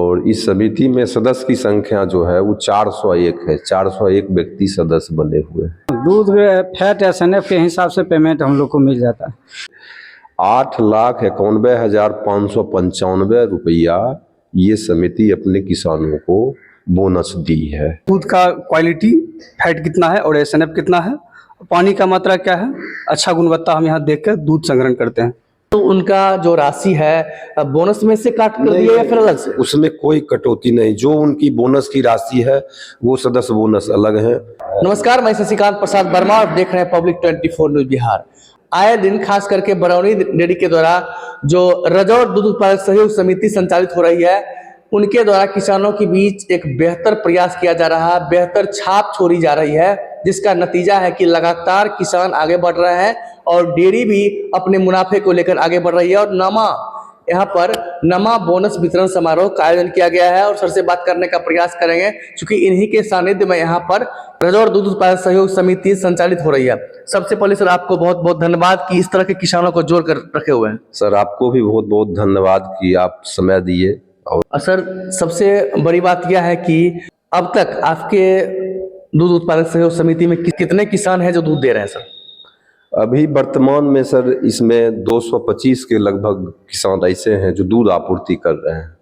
और इस समिति में सदस्य की संख्या जो है वो 401 है। 401 व्यक्ति सदस्य बने हुए हैं। दूध फैट SNF के हिसाब से पेमेंट हम लोग को मिल जाता है। 8,91,595 रुपया ये समिति अपने किसानों को बोनस दी है। दूध का क्वालिटी, फैट कितना है और SNF कितना है, पानी का मात्रा क्या है, अच्छा गुणवत्ता हम यहाँ देख कर दूध संग्रहण करते हैं। तो उनका जो राशि है बोनस में से काट कर दिया या फिर अलग से? उसमें कोई कटौती नहीं। जो उनकी बोनस की राशि है वो सदस्य बोनस अलग है। नमस्कार, मैं शशिकांत प्रसाद वर्मा और देख रहे हैं पब्लिक 24 न्यूज बिहार। आए दिन खास करके बरौनी डेयरी के द्वारा जो रजौर दूध उत्पादक सहयोग समिति संचालित हो रही है, उनके द्वारा किसानों के बीच एक बेहतर प्रयास किया जा रहा है, बेहतर छाप छोड़ी जा रही है, जिसका नतीजा है कि लगातार किसान आगे बढ़ रहे हैं और डेयरी भी अपने मुनाफे को लेकर आगे बढ़ रही है। और यहाँ पर नमा बोनस वितरण समारोह का आयोजन किया गया है और सर से बात करने का प्रयास करेंगे, क्योंकि इन्हीं के सानिध्य में यहाँ पर रजौर दूध उत्पादक सहयोग समिति संचालित हो रही है। सबसे पहले सर आपको बहुत बहुत धन्यवाद कि इस तरह के किसानों को जोड़ कर रखे हुए हैं। सर आपको भी बहुत बहुत धन्यवाद कि आप समय दिए। और सर सबसे बड़ी बात यह है कि अब तक आपके दूध उत्पादक सहयोग समिति में कितने किसान हैं जो दूध दे रहे हैं सर? अभी वर्तमान में सर इसमें 225 के लगभग किसान ऐसे हैं जो दूध आपूर्ति कर रहे हैं।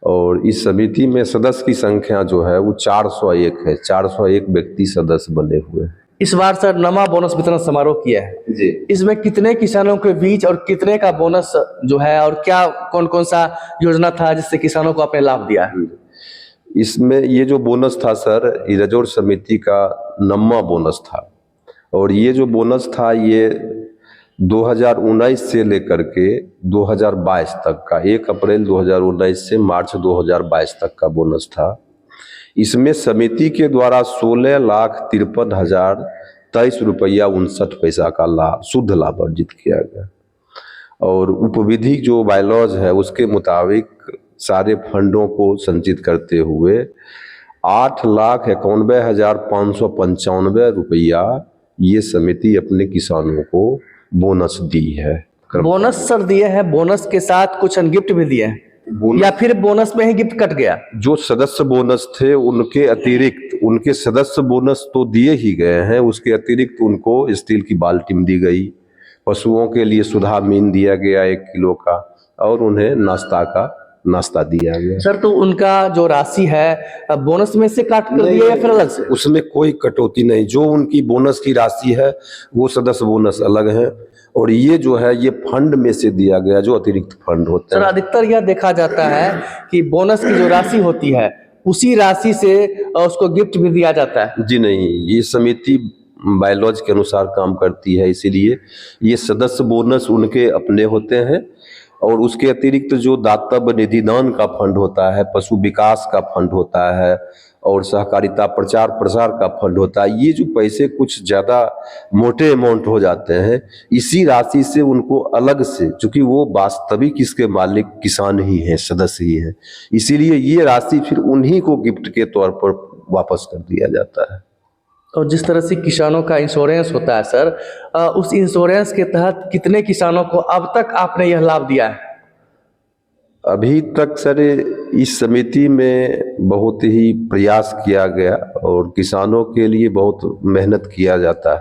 और इस समिति में सदस्य की संख्या जो है वो 401 है। 401 व्यक्ति सदस्य बने हुए हैं। इस बार सर नमा बोनस वितरण समारोह किया है जी। इसमें कितने किसानों के बीच और कितने का बोनस जो है और क्या कौन कौन सा योजना था जिससे किसानों को आपने लाभ दिया है? इसमें ये जो बोनस था सर, रजौर समिति का नमा बोनस था। और ये जो बोनस था ये 2019 से लेकर के 2022 तक का, 1 अप्रैल 2019 से मार्च 2022 तक का बोनस था। इसमें समिति के द्वारा 16,53,023 रुपया 59 पैसा का लाभ, शुद्ध लाभ अर्जित किया गया। और उपविधि जो बायलॉज है उसके मुताबिक सारे फंडों को संचित करते हुए 8,91,595 रुपया ये समिति अपने किसानों को बोनस दी है। बोनस सर दिए हैं, बोनस के साथ कुछ गिफ्ट भी दिए हैं या फिर बोनस में ही गिफ्ट कट गया? जो सदस्य बोनस थे उनके अतिरिक्त, उनके सदस्य बोनस तो दिए ही गए हैं, उसके अतिरिक्त उनको स्टील की बाल्टी दी गई, पशुओं के लिए सुधा मीन दिया गया 1 किलो का, और उन्हें नाश्ता दिया गया। सर तो उनका जो राशि है बोनस में से काट कर दिया या फिर अलग से? उसमें कोई कटौती नहीं। जो उनकी बोनस की राशि है वो सदस्य बोनस अलग है, और ये जो है ये फंड में से दिया गया जो अतिरिक्त फंड होता है। सर अधिकतर यह देखा जाता है कि बोनस की जो राशि होती है उसी राशि से उसको गिफ्ट भी दिया जाता है। जी नहीं, ये समिति बायलॉज के अनुसार काम करती है, इसीलिए ये सदस्य बोनस उनके अपने होते हैं। और उसके अतिरिक्त जो दातव्य निधिदान का फंड होता है, पशु विकास का फंड होता है और सहकारिता प्रचार प्रसार का फंड होता है, ये जो पैसे कुछ ज़्यादा मोटे अमाउंट हो जाते हैं, इसी राशि से उनको अलग से, चूंकि वो वास्तविक इसके मालिक किसान ही हैं, सदस्य ही हैं, इसीलिए ये राशि फिर उन्हीं को गिफ्ट के तौर पर वापस कर दिया जाता है। और जिस तरह से किसानों का इंश्योरेंस होता है सर, उस इंश्योरेंस के तहत कितने किसानों को अब तक आपने यह लाभ दिया है? अभी तक सर इस समिति में बहुत ही प्रयास किया गया और किसानों के लिए बहुत मेहनत किया जाता है,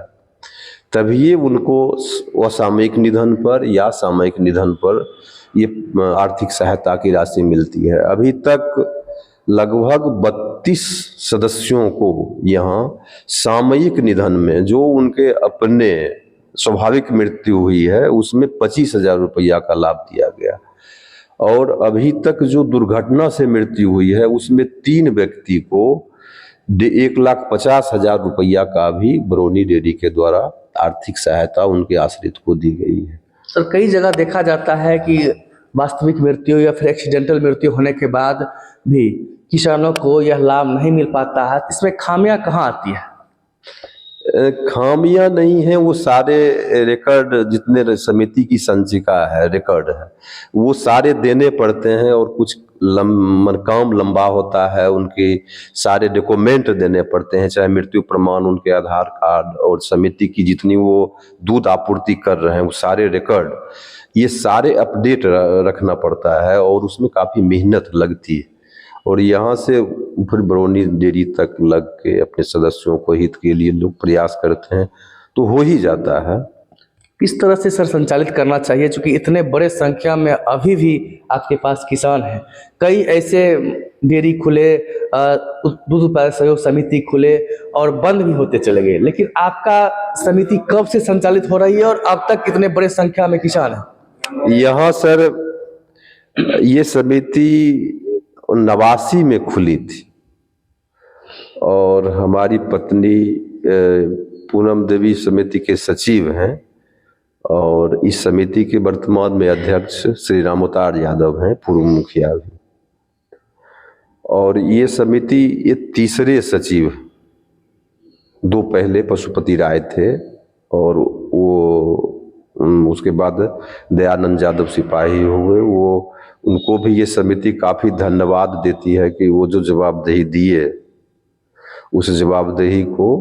तभी उनको असामयिक निधन पर या सामयिक निधन पर ये आर्थिक सहायता की राशि मिलती है। अभी तक लगभग 32 सदस्यों को यहाँ सामयिक निधन में, जो उनके अपने स्वाभाविक मृत्यु हुई है, उसमें 25,000 रुपया का लाभ दिया गया। और अभी तक जो दुर्घटना से मृत्यु हुई है उसमें 3 व्यक्ति को 1,50,000 रुपया का भी बरौनी डेयरी के द्वारा आर्थिक सहायता उनके आश्रित को दी गई है। सर कई जगह देखा जाता है कि वास्तविक मृत्यु या फिर एक्सीडेंटल मृत्यु होने के बाद भी किसानों को यह लाभ नहीं मिल पाता है, इसमें खामियां कहाँ आती है? खामियां नहीं है, वो सारे रिकॉर्ड जितने समिति की संचिका है, रिकॉर्ड है, वो सारे देने पड़ते हैं। और कुछ काम लंबा होता है, उनके सारे डॉक्यूमेंट देने पड़ते हैं, चाहे मृत्यु प्रमाण, उनके आधार कार्ड, और समिति की जितनी वो दूध आपूर्ति कर रहे हैं वो सारे रिकॉर्ड, ये सारे अपडेट रखना पड़ता है और उसमें काफ़ी मेहनत लगती है। और यहाँ से फिर बरौनी डेयरी तक लग के अपने सदस्यों को हित के लिए लोग प्रयास करते हैं तो हो ही जाता है। किस तरह से सर संचालित करना चाहिए, क्योंकि इतने बड़े संख्या में अभी भी आपके पास किसान हैं, कई ऐसे डेयरी खुले, दूध उत्पादक सहयोग समिति खुले और बंद भी होते चले गए, लेकिन आपका समिति कब से संचालित हो रही है और अब तक कितने बड़े संख्या में किसान हैं? यहाँ सर ये समिति 89 में खुली थी और हमारी पत्नी पूनम देवी समिति के सचिव हैं और इस समिति के वर्तमान में अध्यक्ष श्री रामोतार यादव हैं, पूर्व मुखिया भी। और ये समिति ये तीसरे सचिव, 2 पहले पशुपति राय थे और वो उसके बाद दयानंद यादव सिपाही हुए। वो उनको भी ये समिति काफ़ी धन्यवाद देती है कि वो जो जवाबदेही दिए उस जवाबदेही को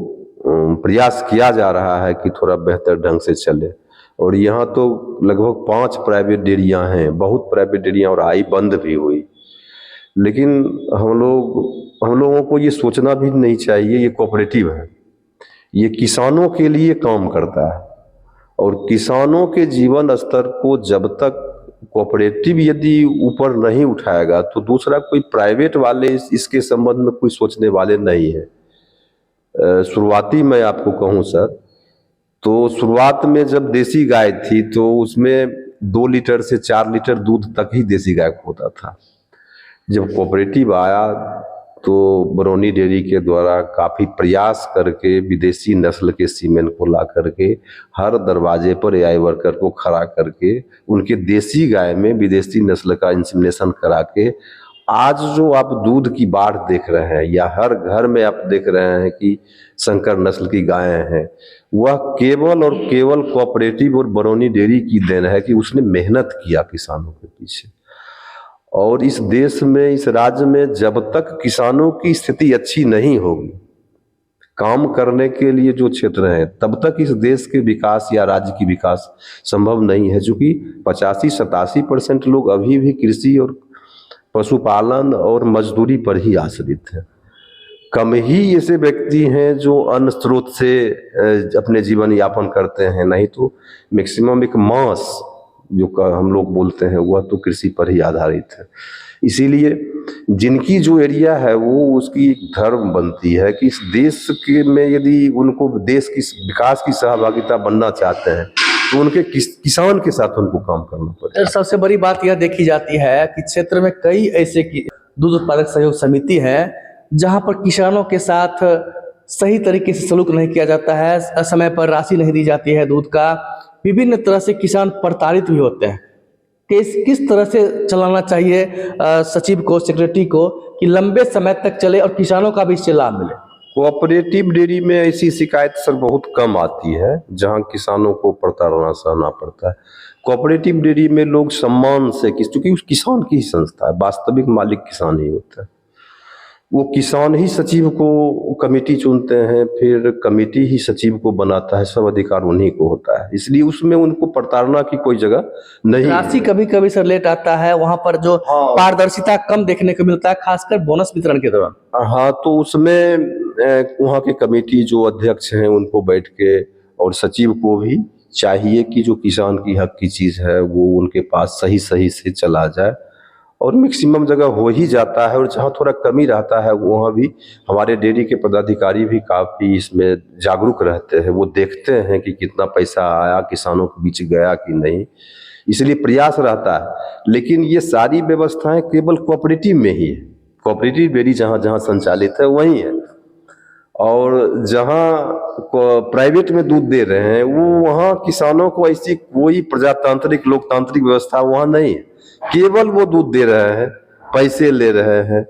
प्रयास किया जा रहा है कि थोड़ा बेहतर ढंग से चले। और यहाँ तो लगभग 5 प्राइवेट डेयरियाँ हैं, बहुत प्राइवेट डेयरियाँ और आई बंद भी हुई। लेकिन हम लोगों को ये सोचना भी नहीं चाहिए, ये कोऑपरेटिव है, ये किसानों के लिए काम करता है और किसानों के जीवन स्तर को जब तक कोऑपरेटिव यदि ऊपर नहीं उठाएगा तो दूसरा कोई प्राइवेट वाले इसके संबंध में कोई सोचने वाले नहीं है। शुरुआती मैं आपको कहूँ सर, तो शुरुआत में जब देसी गाय थी तो उसमें 2 लीटर से 4 लीटर दूध तक ही देसी गाय को होता था। जब कोऑपरेटिव आया तो बरौनी डेयरी के द्वारा काफ़ी प्रयास करके विदेशी नस्ल के सीमेन को ला करके हर दरवाजे पर एआई वर्कर को खड़ा करके उनके देसी गाय में विदेशी नस्ल का इंसेमिनेशन करा के आज जो आप दूध की बाढ़ देख रहे हैं या हर घर में आप देख रहे हैं कि संकर नस्ल की गायें हैं, वह केवल और केवल कोऑपरेटिव और बरौनी डेयरी की देन है कि उसने मेहनत किया किसानों के पीछे। और इस देश में, इस राज्य में जब तक किसानों की स्थिति अच्छी नहीं होगी काम करने के लिए जो क्षेत्र हैं, तब तक इस देश के विकास या राज्य की विकास संभव नहीं है। चूँकि 85-87% लोग अभी भी कृषि और पशुपालन और मजदूरी पर ही आश्रित हैं। कम ही ऐसे व्यक्ति हैं जो अन्य स्रोत से अपने जीवन यापन करते हैं, नहीं तो मैक्सिमम एक मास जो हम लोग बोलते हैं वह तो कृषि पर ही आधारित है। इसीलिए जिनकी जो एरिया है वो उसकी एक धर्म बनती है कि इस देश के में यदि उनको देश की विकास की सहभागिता बनना चाहते हैं तो उनके किसान के साथ उनको काम करना पड़ेगा। सबसे बड़ी बात यह देखी जाती है कि क्षेत्र में कई ऐसे दूध उत्पादक सहयोग समिति है जहां पर किसानों के साथ सही तरीके से सलूक नहीं किया जाता है, समय पर राशि नहीं दी जाती है दूध का, विभिन्न तरह से किसान प्रताड़ित भी होते हैं। किस तरह से चलाना चाहिए सचिव को, सेक्रेटरी को कि लंबे समय तक चले और किसानों का भी इससे लाभ मिले? कोऑपरेटिव डेयरी में ऐसी शिकायत सर बहुत कम आती है जहां किसानों को प्रताड़ना सहना पड़ता है। कोऑपरेटिव डेयरी में लोग सम्मान से, क्योंकि उस किसान की ही संस्था है, वास्तविक मालिक किसान ही होता है, वो किसान ही सचिव को कमेटी चुनते हैं, फिर कमेटी ही सचिव को बनाता है, सब अधिकार उन्हीं को होता है। इसलिए उसमें उनको प्रताड़ना की कोई जगह नहीं। राशि कभी कभी सर लेट आता है, वहां पर जो पारदर्शिता कम देखने को मिलता है, खासकर बोनस वितरण के दौरान। हाँ, तो उसमें वहाँ के कमेटी जो अध्यक्ष हैं उनको बैठ के, और सचिव को भी चाहिए कि जो किसान की हक की चीज़ है वो उनके पास सही से चला जाए, और मैक्सिमम जगह हो ही जाता है। और जहाँ थोड़ा कमी रहता है वहाँ भी हमारे डेयरी के पदाधिकारी भी काफ़ी इसमें जागरूक रहते हैं, वो देखते हैं कि कितना पैसा आया, किसानों के बीच गया कि नहीं, इसलिए प्रयास रहता है। लेकिन ये सारी व्यवस्थाएं केवल कोऑपरेटिव में ही है, कोऑपरेटिव डेयरी जहाँ जहाँ संचालित है वहीं है, और जहाँ प्राइवेट में दूध दे रहे हैं वो वहाँ किसानों को ऐसी कोई प्रजातांत्रिक लोकतांत्रिक व्यवस्था वहाँ नहीं है, केवल वो दूध दे रहे हैं, पैसे ले रहे हैं,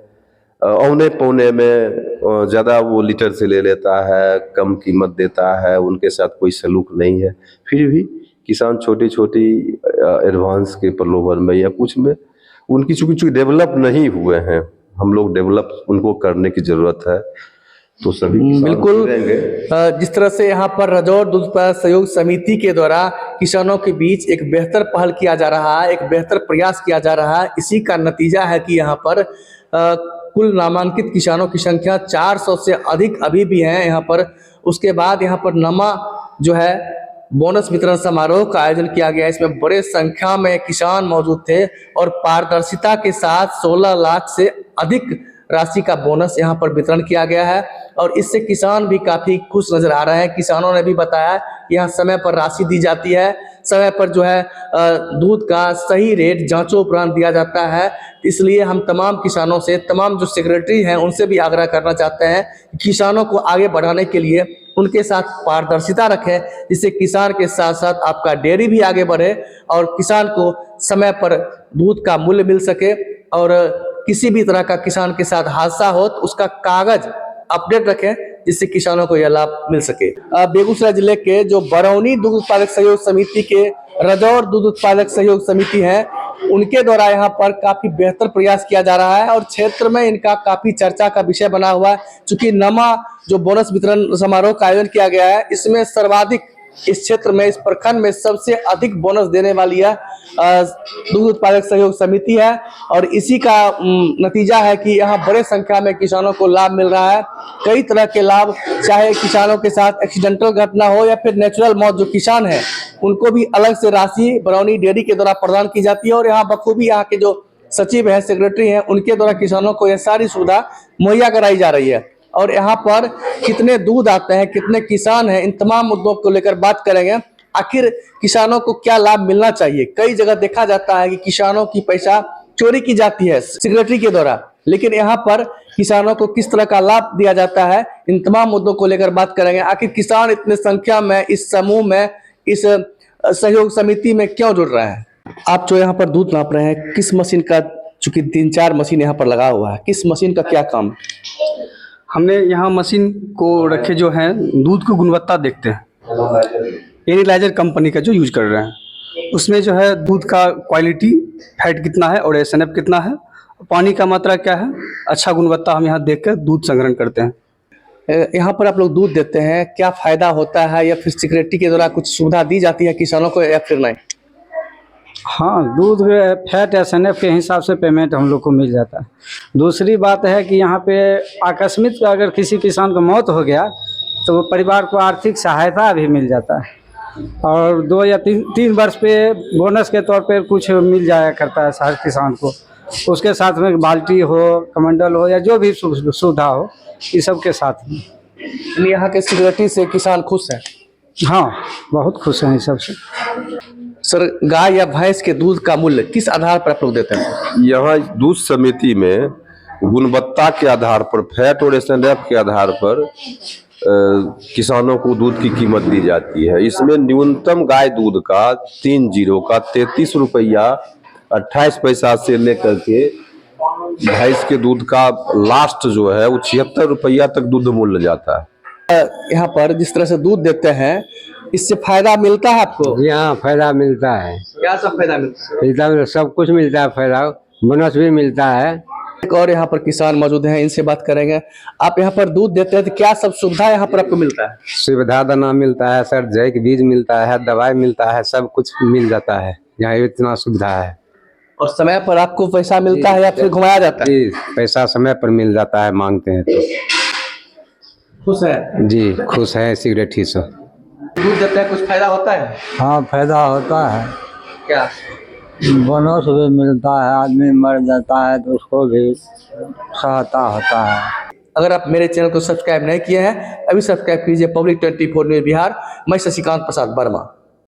औने पौने में ज़्यादा वो लीटर से ले लेता है, कम कीमत देता है, उनके साथ कोई सलूक नहीं है। फिर भी किसान छोटी छोटी एडवांस के प्रलोभन में या कुछ में उनकी चूँकि डेवलप नहीं हुए हैं, हम लोग डेवलप उनको करने की ज़रूरत है, तो सभी बिल्कुल। जिस तरह से यहाँ पर रजौर दूध उत्पादक सहयोग समिति के द्वारा किसानों के बीच एक बेहतर पहल किया जा रहा है, एक बेहतर प्रयास किया जा रहा है, इसी का नतीजा है कि यहाँ पर कुल नामांकित किसानों की संख्या 400 से अधिक अभी भी हैं यहाँ पर। उसके बाद यहाँ पर नमा जो है बोनस वितरण समारोह का आयोजन किया गया। इसमें बड़े संख्या में किसान मौजूद थे और पारदर्शिता के साथ 16 लाख से अधिक राशि का बोनस यहाँ पर वितरण किया गया है और इससे किसान भी काफ़ी खुश नज़र आ रहे हैं। किसानों ने भी बताया कि यहाँ समय पर राशि दी जाती है, समय पर जो है दूध का सही रेट जांचों उपरांत दिया जाता है। इसलिए हम तमाम किसानों से, तमाम जो सेक्रेटरी हैं उनसे भी आग्रह करना चाहते हैं कि किसानों को आगे बढ़ाने के लिए उनके साथ पारदर्शिता रखें, जिससे किसान के साथ साथ आपका डेयरी भी आगे बढ़े और किसान को समय पर दूध का मूल्य मिल सके और किसी भी तरह का किसान के साथ हादसा हो तो उसका कागज अपडेट रखें, जिससे किसानों को यह लाभ मिल सके। बेगूसराय जिले के जो बरौनी दूध उत्पादक सहयोग समिति के रजौर दूध उत्पादक सहयोग समिति है, उनके द्वारा यहाँ पर काफी बेहतर प्रयास किया जा रहा है और क्षेत्र में इनका काफी चर्चा का विषय बना हुआ है। चूंकि नमा जो बोनस वितरण समारोह का आयोजन किया गया है, इसमें सर्वाधिक इस क्षेत्र में, इस प्रखंड में सबसे अधिक बोनस देने वाली है दूध उत्पादक सहयोग समिति है और इसी का नतीजा है कि यहाँ बड़े संख्या में किसानों को लाभ मिल रहा है। कई तरह के लाभ, चाहे किसानों के साथ एक्सीडेंटल घटना हो या फिर नेचुरल मौत, जो किसान है उनको भी अलग से राशि बरौनी डेयरी के द्वारा प्रदान की जाती है और यहाँ बखूबी यहाँ के जो सचिव है, सेक्रेटरी हैं, उनके द्वारा किसानों को यह सारी सुविधा मुहैया कराई जा रही है। और यहाँ पर कितने दूध आते हैं, कितने किसान हैं, इन तमाम मुद्दों को लेकर बात करेंगे। आखिर किसानों को क्या लाभ मिलना चाहिए? कई जगह देखा जाता है कि किसानों की पैसा चोरी की जाती है सेक्रेटरी के द्वारा, लेकिन यहाँ पर किसानों को किस तरह का लाभ दिया जाता है, इन तमाम मुद्दों को लेकर बात करेंगे। आखिर किसान इतने संख्या में इस समूह में, इस सहयोग समिति में क्यों जुड़ रहे हैं? आप जो यहाँ पर दूध नाप रहे हैं, किस मशीन का, चूंकि 3-4 मशीन यहाँ पर लगा हुआ है, किस मशीन का क्या काम? हमने यहाँ मशीन को रखे जो हैं, दूध की गुणवत्ता देखते हैं। एनालाइजर कंपनी का जो यूज कर रहे हैं, उसमें जो है दूध का क्वालिटी, फैट कितना है और एसएनएफ कितना है, पानी का मात्रा क्या है, अच्छा गुणवत्ता हम यहाँ देख कर दूध संग्रहण करते हैं। यहाँ पर आप लोग दूध देते हैं, क्या फ़ायदा होता है या फिर सेक्रेटरी के द्वारा कुछ सुविधा दी जाती है किसानों को या फिर नहीं? हाँ, दूध फैट एसएनएफ के हिसाब से पेमेंट हम लोग को मिल जाता है। दूसरी बात है कि यहाँ पे आकस्मिक अगर किसी किसान को मौत हो गया तो परिवार को आर्थिक सहायता भी मिल जाता है और 2 या 3 वर्ष पे बोनस के तौर पे कुछ मिल जाया करता है हर किसान को। उसके साथ में बाल्टी हो, कमंडल हो या जो भी सुविधा हो, इस सब के साथ में। यहाँ के सेक्रेटरी से किसान खुश हैं? हाँ, बहुत खुश हैं इस सब से। सर, गाय या भैंस के दूध का मूल्य किस आधार पर आप लोग देते हैं? यहाँ दूध समिति में गुणवत्ता के आधार पर, फैट और एसएनएफ के आधार पर किसानों को दूध की कीमत दी जाती है। इसमें न्यूनतम गाय दूध का 30 का 33 रुपया 28 पैसा से लेकर के भैंस के दूध का लास्ट जो है वो 76 रुपया तक दूध मूल्य जाता है। यहाँ पर जिस तरह से दूध देते हैं, इससे फायदा मिलता है आपको? जी हाँ, फायदा मिलता है। क्या सब फायदा मिलता है? सब कुछ मिलता है, फायदा, बोनस भी मिलता है। एक और यहाँ पर किसान मौजूद हैं, इनसे बात करेंगे। आप यहाँ पर दूध देते हैं तो क्या सब सुविधा यहाँ पर आपको मिलता है? सुविधा दाना मिलता है सर, जैक बीज मिलता है, दवाई मिलता है, सब कुछ मिल जाता है। यहाँ इतना सुविधा है। और समय पर आपको पैसा मिलता है या फिर घुमाया जाता है? जी, पैसा समय पर मिल जाता है, मांगते हैं तो। खुश है जी, खुश है सेक्रेटरी से। दूध देते हैं, कुछ फायदा होता है? हाँ, फायदा होता है। क्या? बोनस भी मिलता है, आदमी मर जाता है तो उसको भी सहायता होता है। अगर आप मेरे चैनल को सब्सक्राइब नहीं किए हैं, अभी सब्सक्राइब कीजिए पब्लिक 24 न्यूज़ बिहार। मैं शशिकांत प्रसाद वर्मा।